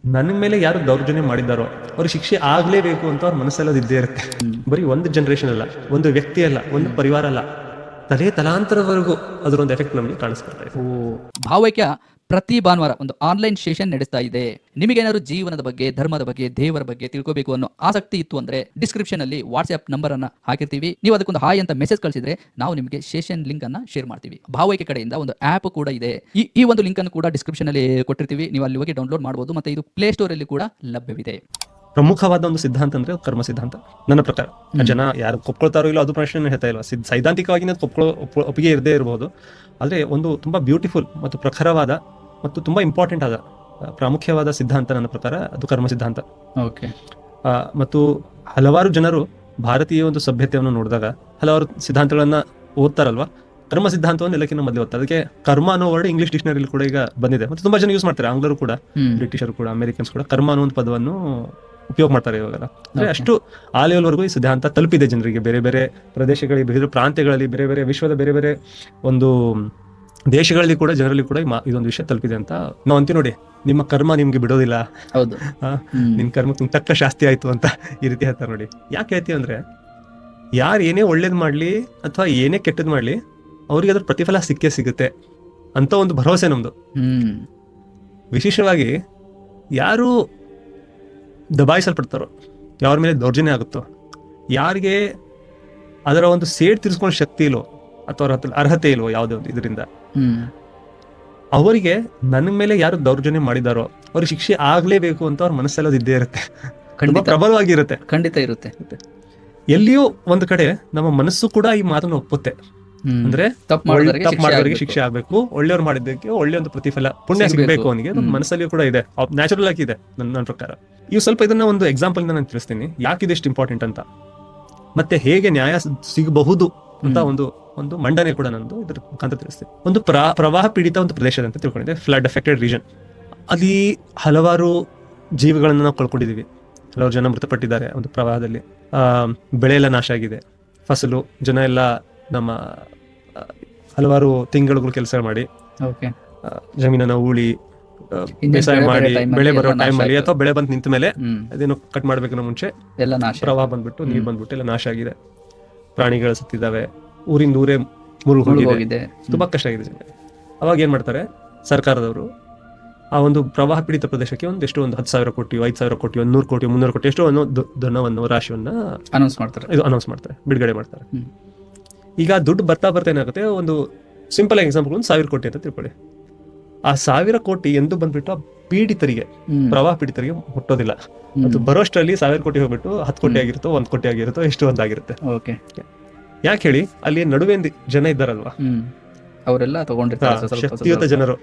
ನನ್ನ ಮೇಲೆ ಯಾರು ದೌರ್ಜನ್ಯ ಮಾಡಿದ್ದಾರೋ ಅವ್ರಿಗೆ ಶಿಕ್ಷೆ ಆಗ್ಲೇಬೇಕು ಅಂತ ಅವ್ರ ಮನಸ್ಸಲ್ಲಿ ಅದು ಇದ್ದೇ ಇರುತ್ತೆ. ಬರೀ ಒಂದು ಜನರೇಷನ್ ಅಲ್ಲ, ಒಂದು ವ್ಯಕ್ತಿ ಅಲ್ಲ, ಒಂದು ಪರಿವಾರ ಅಲ್ಲ, ತಲಾಂತರವರೆಗೂ ಅದರೊಂದು ಎಫೆಕ್ಟ್ ನಮಗೆ ಕಾಣಿಸ್ಕೊಳ್ತಾ ಇದೆ. ಭಾವೈಕ್ಯ ಪ್ರತಿ ಭಾನುವಾರ ಒಂದು ಆನ್ಲೈನ್ ಸೆಷನ್ ನಡೆಸ್ತಾ ಇದೆ. ನಿಮಗೇನಾದ್ರು ಜೀವನದ ಬಗ್ಗೆ, ಧರ್ಮದ ಬಗ್ಗೆ, ದೇವರ ಬಗ್ಗೆ ತಿಳ್ಕೋಬೇಕು ಅನ್ನೋ ಆಸಕ್ತಿ ಇತ್ತು ಅಂದ್ರೆ ಡಿಸ್ಕ್ರಿಪ್ಷನ್ ಅಲ್ಲಿ ವಾಟ್ಸ್ಆಪ್ ನಂಬರ್ ಅನ್ನ ಹಾಕಿರ್ತೀವಿ. ನೀವು ಅದಕ್ಕೊಂದು ಹಾಯ್ ಅಂತ ಮೆಸೇಜ್ ಕಳಿಸಿದ್ರೆ ನಾವು ನಿಮಗೆ ಸೆಷನ್ ಲಿಂಕ್ ಅನ್ನ ಶೇರ್ ಮಾಡ್ತೀವಿ. ಭಾವೈಕ್ಯ ಕಡೆಯಿಂದ ಒಂದು ಆಪ್ ಕೂಡ ಇದೆ. ಈ ಒಂದು ಲಿಂಕ್ ಅನ್ನು ಕೂಡ ಡಿಸ್ಕ್ರಿಪ್ಷನ್ ಅಲ್ಲಿ ಕೊಟ್ಟಿರ್ತೀವಿ. ನೀವು ಅಲ್ಲಿ ಹೋಗಿ ಡೌನ್ಲೋಡ್ ಮಾಡಬಹುದು. ಮತ್ತೆ ಇದು ಪ್ಲೇ ಸ್ಟೋರ್ ಅಲ್ಲಿ ಕೂಡ ಲಭ್ಯವಿದೆ. ಪ್ರಮುಖವಾದ ಒಂದು ಸಿದ್ಧಾಂತ ಅಂದ್ರೆ ಕರ್ಮ ಸಿದ್ಧಾಂತ. ನನ್ನ ಪ್ರಕಾರ ಜನ ಯಾರು ಒಪ್ಕೊಳ್ತಾರೋ ಇಲ್ಲೋ ಅದು ಪ್ರಶ್ನೆ ಹೇಳ್ತಾ ಇಲ್ಲ. ಸೈದ್ಧಾಂತಿಕವಾಗಿ ಒಪ್ಪಿಗೆ ಇರದೇ ಇರಬಹುದು, ಆದ್ರೆ ಒಂದು ತುಂಬಾ ಬ್ಯೂಟಿಫುಲ್ ಮತ್ತು ಪ್ರಖರವಾದ ಮತ್ತು ತುಂಬಾ ಇಂಪಾರ್ಟೆಂಟ್ ಆದ ಪ್ರಾಮುಖ್ಯವಾದ ಸಿದ್ಧಾಂತ ನನ್ನ ಪ್ರಕಾರ ಅದು ಕರ್ಮ ಸಿದ್ಧಾಂತ. ಓಕೆ. ಮತ್ತು ಹಲವಾರು ಜನರು ಭಾರತೀಯ ಒಂದು ಸಭ್ಯತೆಯನ್ನು ನೋಡಿದಾಗ ಹಲವಾರು ಸಿದ್ಧಾಂತಗಳನ್ನ ಓದ್ತಾರಲ್ವಾ, ಕರ್ಮ ಸಿದ್ಧಾಂತವನ್ನು ಎಲ್ಲಕ್ಕಿಂತ ಮೊದಲು ಓದ್ತಾರೆ. ಅದಕ್ಕೆ ಕರ್ಮ ಅನ್ನೋ ವರ್ಡ್ ಇಂಗ್ಲಿಷ್ ಡಿಕ್ಷನರಿಲಿ ಕೂಡ ಈಗ ಬಂದಿದೆ ಮತ್ತು ತುಂಬಾ ಜನ ಯೂಸ್ ಮಾಡ್ತಾರೆ. ಆಂಗ್ಲರು ಕೂಡ, ಬ್ರಿಟಿಷರು ಕೂಡ, ಅಮೆರಿಕನ್ಸ್ ಕೂಡ ಕರ್ಮ ಅನ್ನೋ ಒಂದು ಪದವನ್ನು ಉಪಯೋಗ ಮಾಡ್ತಾರೆ ಇವಾಗೆಲ್ಲ. ಅಂದ್ರೆ ಅಷ್ಟು ಆ ಲೆವೆಲ್ವರೆಗೂ ಈ ಸಿದ್ಧಾಂತ ತಲುಪಿದೆ ಜನರಿಗೆ. ಬೇರೆ ಬೇರೆ ಪ್ರದೇಶಗಳಲ್ಲಿ, ಬೇರೆ ಪ್ರಾಂತ್ಯಗಳಲ್ಲಿ, ಬೇರೆ ಬೇರೆ ವಿಶ್ವದ ಬೇರೆ ಬೇರೆ ಒಂದು ದೇಶಗಳಲ್ಲಿ ಕೂಡ ಜನರಲ್ಲಿ ಕೂಡ ಇದೊಂದು ವಿಷಯ ತಲುಪಿದೆ ಅಂತ ನಾವು ಅಂತೀವಿ. ನೋಡಿ, ನಿಮ್ಮ ಕರ್ಮ ನಿಮ್ಗೆ ಬಿಡೋದಿಲ್ಲ, ಹೌದು, ನಿನ್ ಕರ್ಮಕ್ಕೆ ತಕ್ಕ ಶಾಸ್ತಿ ಆಯ್ತು ಅಂತ ಈ ರೀತಿ ಹೇಳ್ತಾರೆ. ನೋಡಿ, ಯಾಕೆ ಹೇಳ್ತೀವಿ ಅಂದ್ರೆ, ಯಾರು ಏನೇ ಒಳ್ಳೇದ್ ಮಾಡ್ಲಿ ಅಥವಾ ಏನೇ ಕೆಟ್ಟದ್ ಮಾಡ್ಲಿ ಅವ್ರಿಗೆ ಅದ್ರ ಪ್ರತಿಫಲ ಸಿಕ್ಕೇ ಸಿಗುತ್ತೆ ಅಂತ ಒಂದು ಭರವಸೆ ನಮ್ದು. ವಿಶೇಷವಾಗಿ ಯಾರು ದಬಾಯಿಸಲ್ಪಡ್ತಾರೋ, ಯಾರ ಮೇಲೆ ದೌರ್ಜನ್ಯ ಆಗುತ್ತೋ, ಯಾರಿಗೆ ಅದರ ಒಂದು ಸೇಡ್ ತೀರಿಸ್ಕೊಳ್ಳೋ ಶಕ್ತಿ ಇಲ್ವೋ ಅಥವಾ ಅವ್ರ ಅರ್ಹತೆ ಇಲ್ವೋ ಯಾವುದೇ ಒಂದು ಇದರಿಂದ, ಅವರಿಗೆ ನನ್ನ ಮೇಲೆ ಯಾರು ದೌರ್ಜನ್ಯ ಮಾಡಿದಾರೋ ಅವ್ರಿಗೆ ಶಿಕ್ಷೆ ಆಗ್ಲೇಬೇಕು ಅಂತ ಅವ್ರ ಮನಸ್ಸಲ್ಲಿ ಇದ್ದೇ ಇರುತ್ತೆ. ಪ್ರಬಲವಾಗಿರುತ್ತೆ. ಖಂಡಿತ ಇರುತ್ತೆ. ಎಲ್ಲಿಯೂ ಒಂದು ಕಡೆ ನಮ್ಮ ಮನಸ್ಸು ಕೂಡ ಈ ಮಾತನ್ನು ಒಪ್ಪುತ್ತೆ. ಅಂದ್ರೆ ತಪ್ಪು ಮಾಡಿದವರಿಗೆ ಶಿಕ್ಷೆ ಆಗ್ಬೇಕು, ಒಳ್ಳೆಯವ್ರು ಮಾಡಿದ್ದಕ್ಕೆ ಒಳ್ಳೆ ಒಂದು ಪ್ರತಿಫಲ, ಪುಣ್ಯ ಸಿಗಬೇಕು ಅವನಿಗೆ ಮನಸ್ಸಲ್ಲಿಯೂ ಕೂಡ ಇದೆ, ನ್ಯಾಚುರಲ್ ಆಗಿ ಇದೆ ನನ್ನ ಪ್ರಕಾರ. ಇವು ಸ್ವಲ್ಪ ಇದನ್ನ ಒಂದು ಎಕ್ಸಾಂಪಲ್ ಇಂದ ನಾನು ತಿಳಿಸ್ತೀನಿ ಯಾಕೆ ಇದೆಷ್ಟು ಇಂಪಾರ್ಟೆಂಟ್ ಅಂತ, ಮತ್ತೆ ಹೇಗೆ ನ್ಯಾಯ ಸಿಗಬಹುದು ಅಂತ ಒಂದು ಒಂದು ಮಂಡನೆ ಕೂಡ ನಂದು ಇದ್ರ ಮುಖಾಂತರ ತಿಳಿಸ್ತೀನಿ. ಒಂದು ಪ್ರವಾಹ ಪೀಡಿತ ಒಂದು ಪ್ರದೇಶದ ಅಂತ ತಿಳ್ಕೊಂಡಿದ್ದೆ, ಫ್ಲಡ್ ಎಫೆಕ್ಟೆಡ್ ರೀಜನ್. ಅಲ್ಲಿ ಹಲವಾರು ಜೀವಿಗಳನ್ನ ನಾವು ಕಳ್ಕೊಂಡಿದೀವಿ, ಹಲವಾರು ಜನ ಮೃತಪಟ್ಟಿದ್ದಾರೆ ಒಂದು ಪ್ರವಾಹದಲ್ಲಿ. ಬೆಳೆ ಎಲ್ಲ ನಾಶ ಆಗಿದೆ, ಫಸಲು, ಜನ ಎಲ್ಲ ನಮ್ಮ ಹಲವಾರು ತಿಂಗಳುಗಳು ಕೆಲಸ ಮಾಡಿ ಜಮೀನನ್ನ ಉಳಿ ಬೇಸಾಯ ಮಾಡಿ ಬೆಳೆ ಬರೋ ಟೈಮ್ ಅಲ್ಲಿ ಅಥವಾ ಬೆಳೆ ಬಂದು ನಿಂತ ಮೇಲೆ ಅದೇನು ಕಟ್ ಮಾಡ್ಬೇಕನ್ನೋ ಮುಂಚೆ ಪ್ರವಾಹ ಬಂದ್ಬಿಟ್ಟು ನೀರು ಬಂದ್ಬಿಟ್ಟು ಎಲ್ಲ ನಾಶ ಆಗಿದೆ, ಪ್ರಾಣಿಗಳು ಸತ್ತಿದ್ದಾವೆ, ಊರಿಂದ ಊರೇ ಮುಳುಗಿ ಹೋಗಿದೆ, ತುಂಬಾ ಕಷ್ಟ ಆಗಿದೆ ಜನ. ಅವಾಗ ಏನ್ ಮಾಡ್ತಾರೆ ಸರ್ಕಾರದವರು, ಆ ಒಂದು ಪ್ರವಾಹ ಪೀಡಿತ ಪ್ರದೇಶಕ್ಕೆ ಒಂದೆಷ್ಟು ಒಂದು 10,000 ಕೋಟಿ, 5,000 ಕೋಟಿ, 100 ಕೋಟಿ, 300 ಕೋಟಿ ಎಷ್ಟೋ ಧನವನ್ನು, ರಾಶಿಯನ್ನ ಅನೌನ್ಸ್ ಮಾಡ್ತಾರೆ, ಬಿಡುಗಡೆ ಮಾಡ್ತಾರೆ. ಈಗ ದುಡ್ಡು ಬರ್ತಾ ಏನಾಗುತ್ತೆ, ಒಂದು ಸಿಂಪಲ್ ಎಕ್ಸಾಂಪಲ್, 1,000 ಕೋಟಿ ಅಂತ ತಿಳ್ಕೊಳ್ಳಿ. ಆ 1,000 ಕೋಟಿ ಎಂದು ಬಂದ್ಬಿಟ್ಟು ಆ ಪೀಡಿತರಿಗೆ, ಪ್ರವಾಹ ಪೀಡಿತರಿಗೆ ಮುಟ್ಟೋದಿಲ್ಲ. ಅದು ಬರೋಷ್ಟರಲ್ಲಿ 1,000 ಕೋಟಿ ಹೋಗ್ಬಿಟ್ಟು 10 ಕೋಟಿ ಆಗಿರುತ್ತೋ, 1 ಕೋಟಿ ಆಗಿರುತ್ತೋ, ಎಷ್ಟು ಒಂದಾಗಿರುತ್ತೆ. ಯಾಕೆ ಹೇಳಿ, ಅಲ್ಲಿ ನಡುವೆ ಜನ ಇದ್ದಾರಲ್ವಾ, ಅವರೆಲ್ಲ ತಗೊಂಡಿರ್ತಾರೆ, ಶಕ್ತಿಯುತ ಜನರು,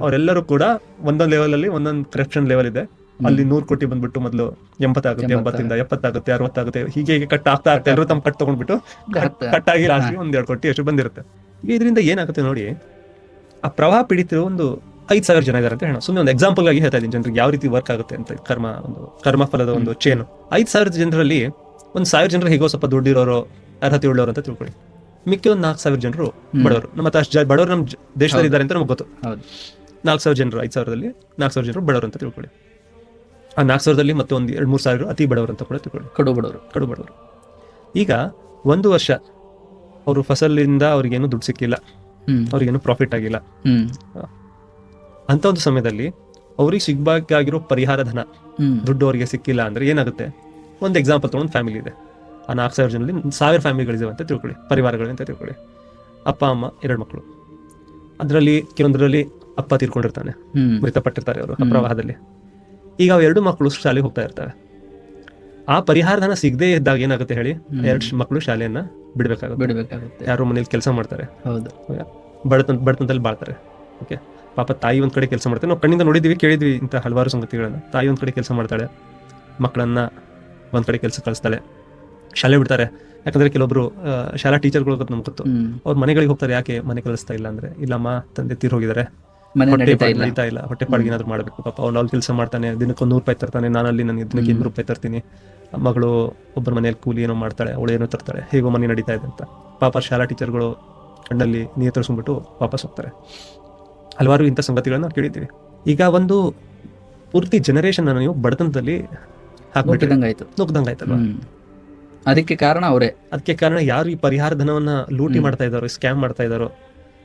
ಅವರೆಲ್ಲರೂ ಕೂಡ ಒಂದೊಂದು ಲೆವೆಲ್ ಅಲ್ಲಿ ಒಂದೊಂದು ಕರಪ್ಷನ್ ಲೆವೆಲ್ ಇದೆ. ಅಲ್ಲಿ 100 ಕೋಟಿ ಬಂದ್ಬಿಟ್ಟು ಮೊದಲು 80 ಆಗುತ್ತೆ, 80 70 ಆಗುತ್ತೆ, 60 ಆಗುತ್ತೆ, ಹೀಗೆ ಕಟ್ ಆಗ್ತಾ ಎಲ್ಲರೂ ತಮ್ಮ ಕಟ್ ತಗೊಂಡ್ಬಿಟ್ಟು ಕಟ್ ಆಗಿ ಲಾಸ್ಟ್ 1-2 ಕೋಟಿ ಅಷ್ಟು ಬಂದಿರುತ್ತೆ. ಈಗ ಇದರಿಂದ ಏನಾಗುತ್ತೆ ನೋಡಿ, ಆ ಪ್ರವಾಹ ಪೀಡಿತರು ಒಂದು 5,000 ಜನ ಇದಾರೆ ಅಂತ ಹೇಳೋಣ, ಸುಮ್ಮನೆ ಒಂದು ಎಕ್ಸಾಂಪಲ್ ಆಗಿ ಹೇಳ್ತಾ ಇದ್ದೀನಿ ಜನರಿಗೆ ಯಾವ ರೀತಿ ವರ್ಕ್ ಆಗುತ್ತೆ ಅಂತ. ಕರ್ಮ ಫಲದ ಒಂದು ಚೇನು. 5,000 ಜನರಲ್ಲಿ 1,000 ಜನರು ಹೇಗೋ ಸ್ವಲ್ಪ ದುಡ್ಡಿರೋರು, ಅರ್ಹತೆ ಉಳ್ಳವರು ಅಂತ ತಿಳ್ಕೊಳ್ಳಿ. ಮಿಕ್ಕಿ ಒಂದು 4,000 ಜನರು ಬಡವರು. ಮತ್ತೆ ಅಷ್ಟು ಬಡವರು ನಮ್ಮ ದೇಶದಲ್ಲಿ ಇದ್ದಾರೆ ಅಂತ ನಮ್ಗೆ ಗೊತ್ತು. 4,000 ಜನರು, 5,000ರಲ್ಲಿ 4,000 ಜನರು ಬಡವರು ಅಂತ ತಿಳ್ಕೊಳ್ಳಿ. ಆ 4,000ರಲ್ಲಿ ಮತ್ತೆ ಒಂದು 2-3 ಸಾವಿರ ಅತಿ ಬಡವರು ಅಂತ ಕೂಡ ತಿಳ್ಕೊಳ್ಳಿ, ಕಡು ಬಡವರು. ಈಗ 1 ವರ್ಷ ಅವರು ಫಸಲಿಂದ ಅವ್ರಿಗೇನು ದುಡ್ಡು ಸಿಕ್ಕಿಲ್ಲ, ಅವ್ರಿಗೇನು ಪ್ರಾಫಿಟ್ ಆಗಿಲ್ಲ. ಅಂತ ಒಂದು ಸಮಯದಲ್ಲಿ ಅವ್ರಿಗೆ ಸಿಗ್ಬೇಕಾಗಿರೋ ಪರಿಹಾರ ಧನ, ದುಡ್ಡು ಅವರಿಗೆ ಸಿಕ್ಕಿಲ್ಲ ಅಂದ್ರೆ ಏನಾಗುತ್ತೆ. ಒಂದು ಎಕ್ಸಾಂಪಲ್ ತಗೊಂಡು ಫ್ಯಾಮಿಲಿ ಇದೆ, ಆ 4,000 ಜನರಲ್ಲಿ 1,000 ಫ್ಯಾಮಿಲಿಗಳಿವೆ ಅಂತ ತಿಳ್ಕೊಳ್ಳಿ, ಪರಿವಾರಗಳು ಅಂತ ತಿಳ್ಕೊಳ್ಳಿ. ಅಪ್ಪ ಅಮ್ಮ 2 ಮಕ್ಕಳು. ಅದರಲ್ಲಿ ಕೆಲವೊಂದರಲ್ಲಿ ಅಪ್ಪ ತೀರ್ಕೊಂಡಿರ್ತಾನೆ, ಮೃತಪಟ್ಟಿರ್ತಾರೆ ಅವರು ಆ ಪ್ರವಾಹದಲ್ಲಿ. ಈಗ 2 ಮಕ್ಕಳು ಶಾಲೆಗೆ ಹೋಗ್ತಾ ಇರ್ತವೆ. ಆ ಪರಿಹಾರ ಧನ ಸಿಗದೆ ಇದ್ದಾಗ ಏನಾಗುತ್ತೆ ಹೇಳಿ, 2 ಮಕ್ಕಳು ಶಾಲೆಯನ್ನ ಬಿಡ್ಬೇಕಾಗುತ್ತೆ. ಯಾರು ಮನೇಲಿ ಕೆಲಸ ಮಾಡ್ತಾರೆ, ಬಡತನದಲ್ಲಿ ಬಾಳ್ತಾರೆ. ಓಕೆ, ಪಾಪ ತಾಯಿ ಒಂದ್ ಕಡೆ ಕೆಲಸ ಮಾಡ್ತಾರೆ. ನಾವು ಕಣ್ಣಿಂದ ನೋಡಿದ್ವಿ, ಕೇಳಿದ್ವಿ ಇಂಥ ಹಲವಾರು ಸಂಗತಿಗಳನ್ನ. ತಾಯಿ ಒಂದ್ ಕಡೆ ಕೆಲಸ ಮಾಡ್ತಾಳೆ, ಮಕ್ಕಳನ್ನ ಒಂದ್ ಕಡೆ ಕೆಲಸ ಕಳಿಸ್ತಾಳೆ, ಶಾಲೆ ಬಿಡ್ತಾರೆ. ಯಾಕಂದ್ರೆ ಕೆಲವೊಬ್ರು ಶಾಲಾ ಟೀಚರ್ಗಳು ನಮ್ಗೆ ಗೊತ್ತು, ಅವ್ರ ಮನೆಗಳಿಗೆ ಹೋಗ್ತಾರೆ. ಯಾಕೆ ಮನೆ ಕಳಿಸ್ತಾ ಇಲ್ಲ ಅಂದ್ರೆ, ಇಲ್ಲಮ್ಮ ತಂದೆ ತೀರ್ ಹೋಗಿದ್ದಾರೆ, ನಡೀತಾ ಇಲ್ಲ, ಹೊಟ್ಟೆ ಪಾಡಿಗೆ ಏನಾದ್ರು ಮಾಡ್ಬೇಕು. ಪಾಪ ಅವ್ನು ಕೆಲಸ ಮಾಡ್ತಾನೆ, ದಿನಕ್ಕೆ 100 ರೂಪಾಯಿ ತರ್ತಾನೆ, ನಾನಲ್ಲಿ ನನಗೆ ದಿನಕ್ಕೆ 200 ರೂಪಾಯಿ ತರ್ತೀನಿ. ಮಗಳು ಒಬ್ಬರ ಮನೆಯಲ್ಲಿ ಕೂಲಿ ಏನೋ ಮಾಡ್ತಾಳೆ, ಅವಳು ಏನೋ ತರ್ತಾಳೆ, ಹೇಗೋ ಮನೆ ನಡೀತಾ ಇದೆ ಅಂತ ಪಾಪ ಶಾಲಾ ಟೀಚರ್ಗಳು ಕಣ್ಣಲ್ಲಿ ನೀರು ತರಿಸ್ಬಿಟ್ಟು ವಾಪಸ್ ಹೋಗ್ತಾರೆ. ಹಲವಾರು ಇಂಥ ಸಂಗತಿಗಳನ್ನ ಕೇಳಿದ್ದೀವಿ. ಈಗ ಒಂದು ಪೂರ್ತಿ ಜನರೇಷನ್ ನೀವು ಬಡತನದಲ್ಲಿ ಹಾಕ್ಬಿಟ್ಟಿದಂಗೆ ನೋಡ್ತಿದಂಗಾಯ್ತು. ನುಗ್ದಂಗಾಯ್ತಲ್ವಾ. ಅದಕ್ಕೆ ಕಾರಣ ಅವರೇ. ಅದಕ್ಕೆ ಕಾರಣ ಯಾರು ಈ ಪರಿಹಾರ ಧನವನ್ನ ಲೂಟಿ ಮಾಡ್ತಾ ಇದ್ದಾರೋ, ಸ್ಕ್ಯಾಮ್ ಮಾಡ್ತಾ ಇದ್ದಾರೋ,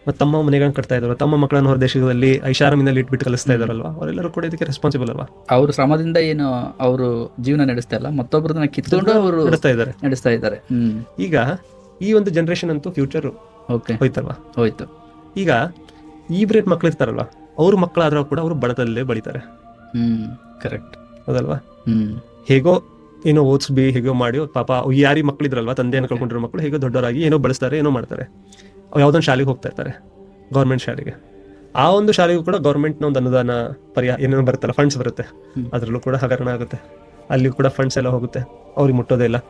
ಮತ್ತೆ ತಮ್ಮ ಮನೆಗಳನ್ನ ಕಟ್ತಾ ಇದ್ದಾರೋ, ತಮ್ಮ ಮಕ್ಕಳನ್ನ ಹೊರ ದೇಶದಲ್ಲಿ ಐಷಾರಾಮಿನಲ್ಲಿ ಇಟ್ಬಿಟ್ಟು ಕಲಿಸ್ತಾ ಇದಾರಲ್ವಾ, ಅವರೆಲ್ಲರೂ ಕೂಡ ಇದಕ್ಕೆ ರೆಸ್ಪಾನ್ಸಿಬಲ್ ಅಲ್ವಾ. ಅವ್ರ ಶ್ರಮದಿಂದ ಏನು ಅವರು ಜೀವನ ನಡೆಸ್ತಾ ಇಲ್ಲ, ಮತ್ತೊಬ್ಬರನ್ನ ಕಿತ್ಕೊಂಡು ಅವರು ನಡೆಸ್ತಾ ಇದ್ದಾರೆ. ಈಗ ಈ ಒಂದು ಜನರೇಷನ್ ಅಂತೂ ಫ್ಯೂಚರ್ ಹೋಯ್ತಲ್ವಾ, ಹೋಯ್ತು. ಈಗ ಈ ಬ್ರೇಡ್ ಮಕ್ಳು ಇರ್ತಾರಲ್ವಾ, ಅವ್ರ ಮಕ್ಕಳಾದ್ರೂ ಕೂಡ ಅವರು ಬಡತನಲ್ಲೇ ಬೆಳಿತಾರೆ. ಕರೆಕ್ಟ್ ಹೌದಲ್ವಾ. ಹೇಗೋ ಏನೋ ಓದಿಸ್ಬಿ ಹೇಗೋ ಮಾಡಿ ಪಾಪ ಯಾರಿ ಮಕ್ಳಿದ್ರಲ್ವಾ, ತಂದೆಯನ್ನು ಕಳ್ಕೊಂಡಿರೋ ಮಕ್ಕಳು ಹೇಗೋ ದೊಡ್ಡವರಾಗಿ ಏನೋ ಬಳಸ್ತಾರೆ, ಏನೋ ಮಾಡ್ತಾರೆ. ಯಾವ್ದೊಂದು ಶಾಲೆಗೆ ಹೋಗ್ತಾ ಇರ್ತಾರೆ, ಗೌರ್ಮೆಂಟ್ ಶಾಲೆಗೆ. ಆ ಒಂದು ಶಾಲೆಗೂ ಕೂಡ ಗೌರ್ಮೆಂಟ್ನ ಒಂದು ಅನುದಾನ ಪರಿಹಾರ ಏನೇನೋ ಬರುತ್ತಲ್ಲ, ಫಂಡ್ಸ್ ಬರುತ್ತೆ, ಅದ್ರಲ್ಲೂ ಕೂಡ ಹಗರಣ ಆಗುತ್ತೆ. ಅಲ್ಲಿ ಕೂಡ ಫಂಡ್ಸ್ ಎಲ್ಲ ಹೋಗುತ್ತೆ, ಅವ್ರಿಗೆ ಮುಟ್ಟೋದೇ ಇಲ್ಲ.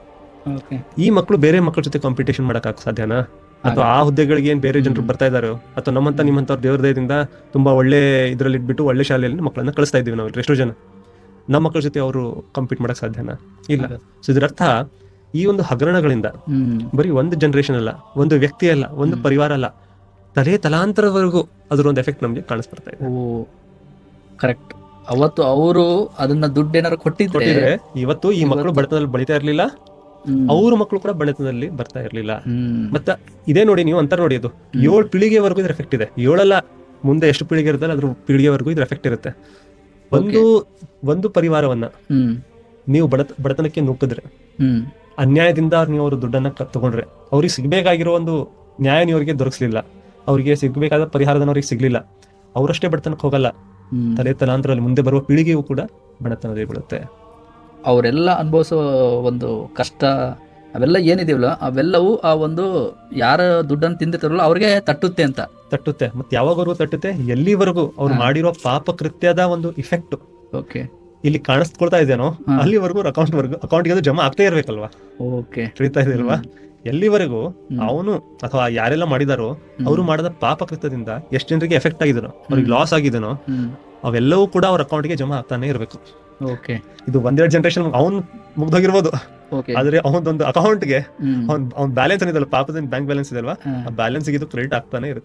ಈ ಮಕ್ಕಳು ಬೇರೆ ಮಕ್ಕಳ ಜೊತೆ ಕಾಂಪಿಟೇಷನ್ ಮಾಡಕ್ ಸಾಧ್ಯನಾ? ಅಥವಾ ಆ ಹುದ್ದೆಗಳಿಗೆ ಏನ್ ಬೇರೆ ಜನರು ಬರ್ತಾ ಇದಾರೋ, ಅಥವಾ ನಮ್ಮಂತ ನಿಮ್ಮಂತವ್ರ ದೇವ್ರ ದಯದಿಂದ ತುಂಬಾ ಒಳ್ಳೆ ಇದ್ರಲ್ಲಿ ಇಟ್ಬಿಟ್ಟು ಒಳ್ಳೆ ಶಾಲೆಯಲ್ಲಿ ಮಕ್ಕಳನ್ನ ಕಳಿಸ್ತಾ ಇದೀವಿ ನಾವು ಎಷ್ಟೋ ಜನ. ನಮ್ಮ ಮಕ್ಕಳ ಜೊತೆ ಅವರು ಕಂಪೀಟ್ ಮಾಡಕ್ ಸಾಧ್ಯನಾ? ಇಲ್ಲ. ಸೊ ಇದ್ರ ಅರ್ಥ ಈ ಒಂದು ಹಗರಣಗಳಿಂದ ಬರೀ ಒಂದು ಜನರೇಷನ್ ಅಲ್ಲ, ಒಂದು ವ್ಯಕ್ತಿ ಅಲ್ಲ, ಒಂದು ಪರಿವಾರ ಅಲ್ಲ, ತಲಾಂತರವರೆಗೂ ಅದ್ರ ಒಂದು ಎಫೆಕ್ಟ್ ನಮ್ಗೆ ಕಾಣಿಸ್ಬರ್ತಾ ಇದೆ. ಕರೆಕ್ಟ್. ಅವತ್ತು ಅವರು ಅದನ್ನ ದುಡ್ಡೇನಾರು ಕೊಟ್ಟಿದ್ರೆ ಇವತ್ತು ಈ ಮಕ್ಕಳು ಬಡತನದಲ್ಲಿ ಬೆಳಿತಾ ಇರ್ಲಿಲ್ಲ, ಅವ್ರ ಮಕ್ಕಳು ಕೂಡ ಬಡತನದಲ್ಲಿ ಬರ್ತಾ ಇರ್ಲಿಲ್ಲ. ಮತ್ತೆ ಇದೇ ನೋಡಿ, ನೀವು ಅಂತಾರ ನೋಡಿ, ಅದು 7 ಪೀಳಿಗೆವರೆಗೂ ಇದ್ರ ಎಫೆಕ್ಟ್ ಇದೆ. 7 ಮುಂದೆ ಎಷ್ಟು ಪೀಳಿಗೆ ಇರುತ್ತಲ್ಲ ಅದ್ರ ಪೀಳಿಗೆವರೆಗೂ ಇದ್ರ ಎಫೆಕ್ಟ್ ಇರುತ್ತೆ. ಒಂದು ಪರಿವಾರವನ್ನ ನೀವು ಬಡತನಕ್ಕೆ ನುಗ್ಗಿದ್ರೆ, ಅನ್ಯಾಯದಿಂದ ನೀವು ಅವ್ರ ದುಡ್ಡನ್ನ ತಗೊಂಡ್ರೆ, ಅವ್ರಿಗೆ ಸಿಗ್ಬೇಕಾಗಿರೋ ಒಂದು ನ್ಯಾಯ ನೀವು ಅವ್ರಿಗೆ ದೊರಕಿಸ್ಲಿಲ್ಲ, ಅವ್ರಿಗೆ ಸಿಗ್ಬೇಕಾದ ಪರಿಹಾರದನ್ನ ಅವ್ರಿಗೆ ಸಿಗ್ಲಿಲ್ಲ, ಅವರಷ್ಟೇ ಬಡತನಕ್ಕೆ ಹೋಗಲ್ಲ, ತಲಾಂತರದಲ್ಲಿ ಮುಂದೆ ಬರುವ ಪೀಳಿಗೆಯೂ ಕೂಡ ಬಡತನದಲ್ಲಿ ಬೀಳುತ್ತೆ. ಅವರೆಲ್ಲ ಅನುಭವಿಸೋ ಒಂದು ಕಷ್ಟ ಅವೆಲ್ಲ ಏನಿದೆಯಲ್ಲ, ಅವೆಲ್ಲವೂ ಆ ಒಂದು ಯಾರ ದುಡ್ಡನ್ನು ತಿಂದಿರ್ತಾರಲ್ಲ ಅವ್ರಿಗೆ ತಟ್ಟುತ್ತೆ. ಮತ್ತೆ ಯಾವಾಗವರೆಗೂ ತಟ್ಟುತ್ತೆ? ಎಲ್ಲಿವರೆಗೂ ಅವ್ರು ಮಾಡಿರೋ ಪಾಪ ಕೃತ್ಯದ ಒಂದು ಇಫೆಕ್ಟ್ ಇಲ್ಲಿ ಕಾಣಿಸ್ಕೊಳ್ತಾ ಇದೇನೋ ಅಲ್ಲಿವರೆಗೂ ಅಕೌಂಟ್ಗೆ ಅದು ಜಮಾ ಆಗ್ತಾ ಇರ್ಬೇಕಲ್ವಾ, ತಿಳಿತಾ ಇದೆಯಲ್ವಾ. ಎಲ್ಲಿವರೆಗೂ ಅವನು ಅಥವಾ ಯಾರೆಲ್ಲ ಮಾಡಿದಾರೋ ಅವರು ಮಾಡಿದ ಪಾಪ ಕೃತ್ಯದಿಂದ ಎಷ್ಟು ಜನರಿಗೆ ಎಫೆಕ್ಟ್ ಆಗಿದನೋ, ಅವ್ರಿಗೆ ಲಾಸ್ ಆಗಿದನೋ, ಅವೆಲ್ಲವೂ ಕೂಡ ಅವ್ರ ಅಕೌಂಟ್ಗೆ ಜಮಾ ಆಗ್ತಾನೆ ಇರ್ಬೇಕು. ಇದು 1-2 ಜನರೇಷನ್ ಅವ್ನ್ ಮುಗ್ದೋಗಿರ್ಬೋದು, ಆದ್ರೆ ಅವನದೊಂದು ಅಕೌಂಟ್ಗೆ ಅವ್ನ ಬ್ಯಾಲೆನ್ಸ್ ಏನಿದಲ್ಲ, ಪಾಪದ ಬ್ಯಾಂಕ್ ಬ್ಯಾಲೆನ್ಸ್ ಇದಲ್ವಾ, ಆ ಬ್ಯಾಲೆನ್ಸ್ ಇದು ಕ್ರೆಡಿಟ್ ಆಗ್ತಾನೆ ಇರುತ್ತೆ.